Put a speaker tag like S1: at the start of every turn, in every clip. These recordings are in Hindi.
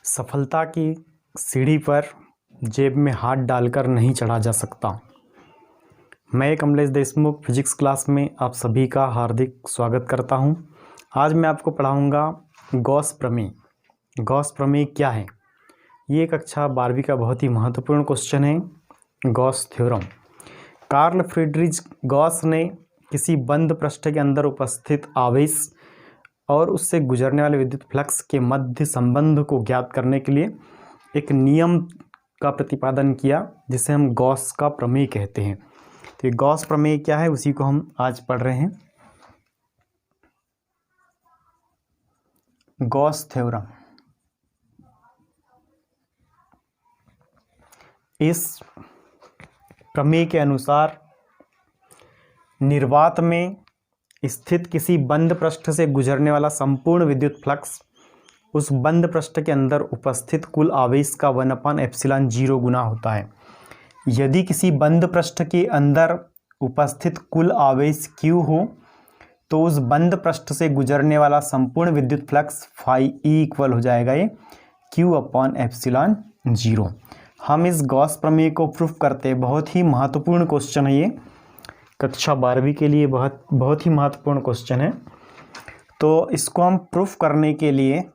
S1: सफलता की सीढ़ी पर जेब में हाथ डालकर नहीं चढ़ा जा सकता। मैं कमलेश देशमुख फिजिक्स क्लास में आप सभी का हार्दिक स्वागत करता हूं। आज मैं आपको पढ़ाऊंगा गॉस प्रमेय। गॉस प्रमेय क्या है? ये कक्षा 12वीं का बहुत ही महत्वपूर्ण क्वेश्चन है। Gauss theorem. कार्ल फ्रीडरिच गॉस ने किसी बंद पृष्ठ के अंदर उपस्थित आवेश और उससे गुजरने वाले विद्युत फ्लक्स के मध्य संबंध को ज्ञात करने के लिए एक नियम का प्रतिपादन किया, जिसे हम गॉस का प्रमेय कहते हैं। तो ये गॉस प्रमेय क्या है, उसी को हम आज पढ़ रहे हैं। Gauss theorem. इस प्रमेय के अनुसार निर्वात में स्थित किसी बंद पृष्ठ से गुजरने वाला संपूर्ण विद्युत फ्लक्स उस बंद पृष्ठ के अंदर उपस्थित कुल आवेश का 1/ε0 गुना होता है। यदि किसी बंद पृष्ठ के अंदर उपस्थित कुल आवेश Q हो तो उस बंद पृष्ठ से गुजरने वाला संपूर्ण विद्युत फ्लक्स φE इक्वल हो जाएगा ये Q/ε0। हम इस गॉस प्रमेय को प्रूफ करते हैं। बहुत ही महत्वपूर्ण क्वेश्चन है ये, कक्षा 12वीं के लिए बहुत ही महत्वपूर्ण क्वेश्चन है। तो इसको हम प्रूफ करने के लिए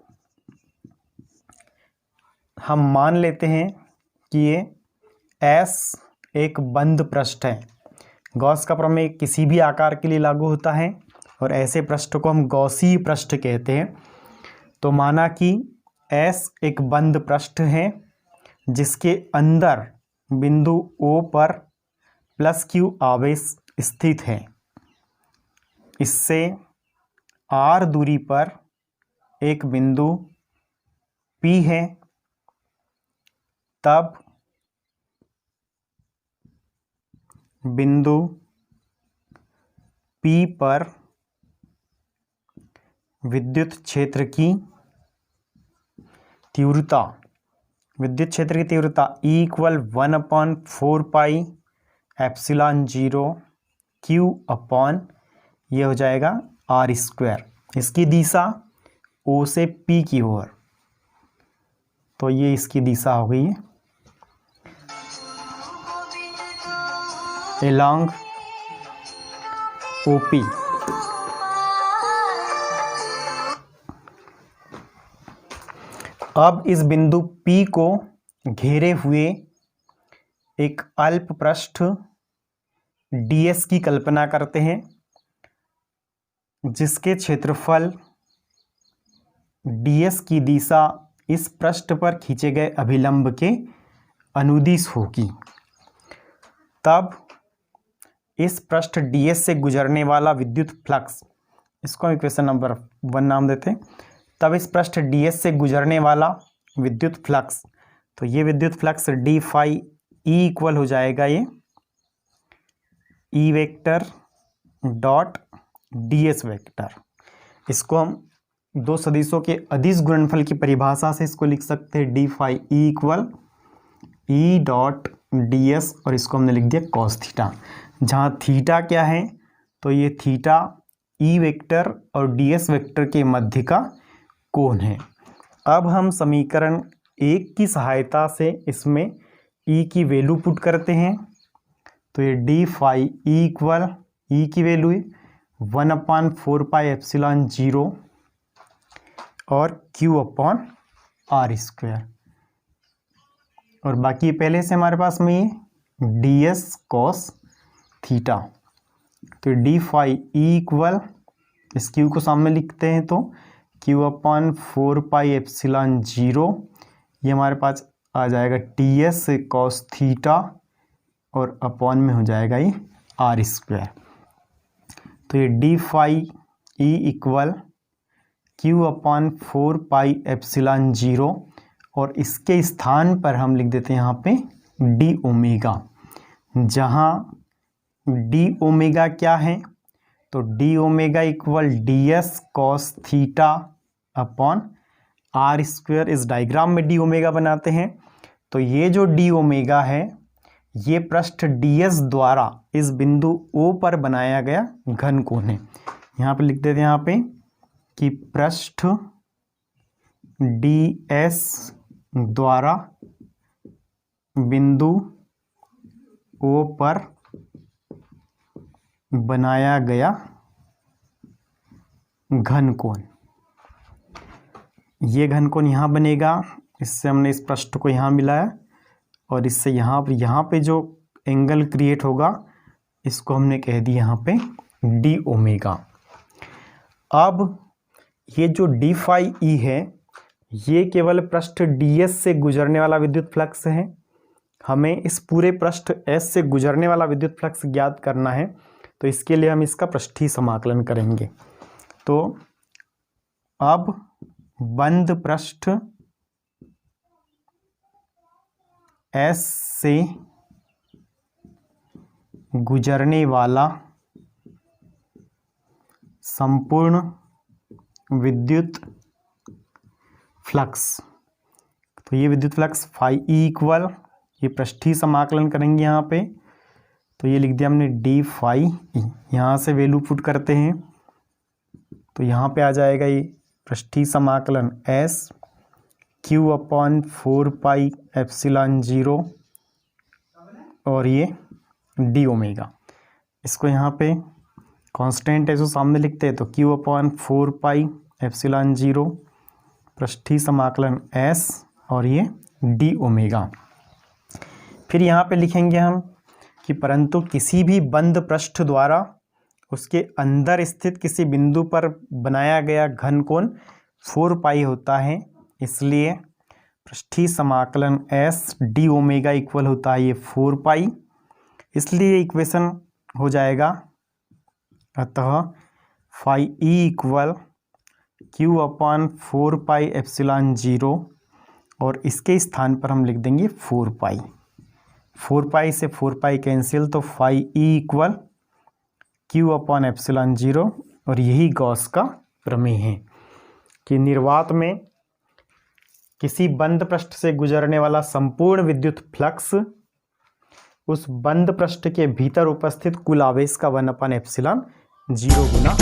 S1: हम मान लेते हैं कि ये S एक बंद पृष्ठ है। गॉस का प्रमेय किसी भी आकार के लिए लागू होता है और ऐसे पृष्ठ को हम गॉसीय पृष्ठ कहते हैं। तो माना कि S एक बंद पृष्ठ है जिसके अंदर बिंदु O पर +Q आवेश स्थित है। इससे R दूरी पर एक बिंदु P है। तब बिंदु P पर विद्युत क्षेत्र की तीव्रता E इक्वल 1/4πε0 Q/, ये हो जाएगा R²। इसकी दिशा O से P की ओर, तो ये इसकी दिशा हो गई है along OP। अब इस बिंदु P को घेरे हुए एक अल्प पृष्ठ ds की कल्पना करते हैं, जिसके क्षेत्रफल ds की दिशा इस पृष्ठ पर खींचे गए अभिलंब के अनुदिश होगी। तब इस पृष्ठ ds से गुजरने वाला विद्युत फ्लक्स, इसको हम इक्वेशन नंबर 1 नाम देते हैं। तब इस पृष्ठ ds से गुजरने वाला विद्युत फ्लक्स, तो ये विद्युत flux d phi E equal हो जाएगा ये E vector dot ds vector. इसको हम दो सदिशों के अदिश गुणनफल की परिभाषा से इसको लिख सकते हैं d phi E equal E dot ds, और इसको हमने लिख दिया cos थीटा। जहाँ थीटा क्या है, तो ये थीटा E वेक्टर और ds वेक्टर के मध्य का कोण है। अब हम समीकरण 1 की सहायता से इसमें E की वैल्यू पुट करते हैं। तो ये d phi E equal E की वैल्यू 1/4πε0 और Q/R², और बाकी पहले से हमारे पास में ये ds cos थीटा। तो d phi E इक्वल, इस Q को सामने लिखते हैं तो Q/4πε0, ये हमारे पास आ जाएगा ts cos थीटा और अपॉन में हो जाएगा ये R²। तो ये d phi E equal Q/4πε0, और इसके स्थान पर हम लिख देते हैं यहाँ पे d ओमेगा। जहाँ d ओमेगा क्या है, तो d omega equal ds cos theta upon R²। इस डायग्राम में d ओमेगा बनाते हैं, तो ये जो d ओमेगा है ये पृष्ठ ds द्वारा इस बिंदु O पर बनाया गया घन कोण है। यहाँ पे लिख देते हैं यहाँ पे कि पृष्ठ ds द्वारा बिंदु O पर बनाया गया घन कोण। ये घन कोण यहाँ बनेगा, इससे हमने इस पृष्ठ को यहाँ मिलाया और इससे यहाँ पे जो एंगल क्रिएट होगा इसको हमने कह दिया यहाँ पे डी ओमेगा। अब ये जो डी फाई ई है ये केवल पृष्ठ डीएस से गुजरने वाला विद्युत फ्लक्स है। हमें इस पूरे पृष्ठ एस से गुजरने वाला विद्युत फ्लक्स ज्ञात करना है, तो इसके लिए हम इसका पृष्ठीय समाकलन करेंगे। तो अब बंद पृष्ठ एस से गुजरने वाला संपूर्ण विद्युत फ्लक्स, तो ये विद्युत फ्लक्स फाई ई इक्वल, ये पृष्ठीय समाकलन करेंगे यहाँ पे, तो ये लिख दिया हमने डी फाई ई। यहाँ से वैल्यू पुट करते हैं तो यहाँ पे आ जाएगा ये पृष्ठीय समाकलन S Q upon 4 pi epsilon 0 और ये डी ओमेगा। इसको यहाँ पे कांस्टेंट है जो सामने लिखते हैं, तो क्यू अपॉन 4 पाई एप्सिलॉन 0 पृष्ठीय समाकलन एस और ये डी ओमेगा। फिर यहाँ पे लिखेंगे हम कि परंतु किसी भी बंद पृष्ठ द्वारा उसके अंदर स्थित किसी बिंदु पर बनाया गया घन कोण 4 पाई होता है, इसलिए पृष्ठीय समाकलन एस डी ओमेगा इक्वल होता है ये 4 पाई, इसलिए इक्वेशन हो जाएगा। अतः phi E equal Q upon 4 pi epsilon 0 और इसके स्थान पर हम लिख देंगे 4 पाई। 4 पाई से 4 पाई कैंसिल, तो phi E equal Q upon epsilon 0 और यही गॉस का प्रमेय है कि निर्वात में किसी बंद पृष्ठ से गुजरने वाला संपूर्ण विद्युत फ्लक्स उस बंद पृष्ठ के भीतर उपस्थित कुल आवेश का 1/एप्सिलॉन 0 गुना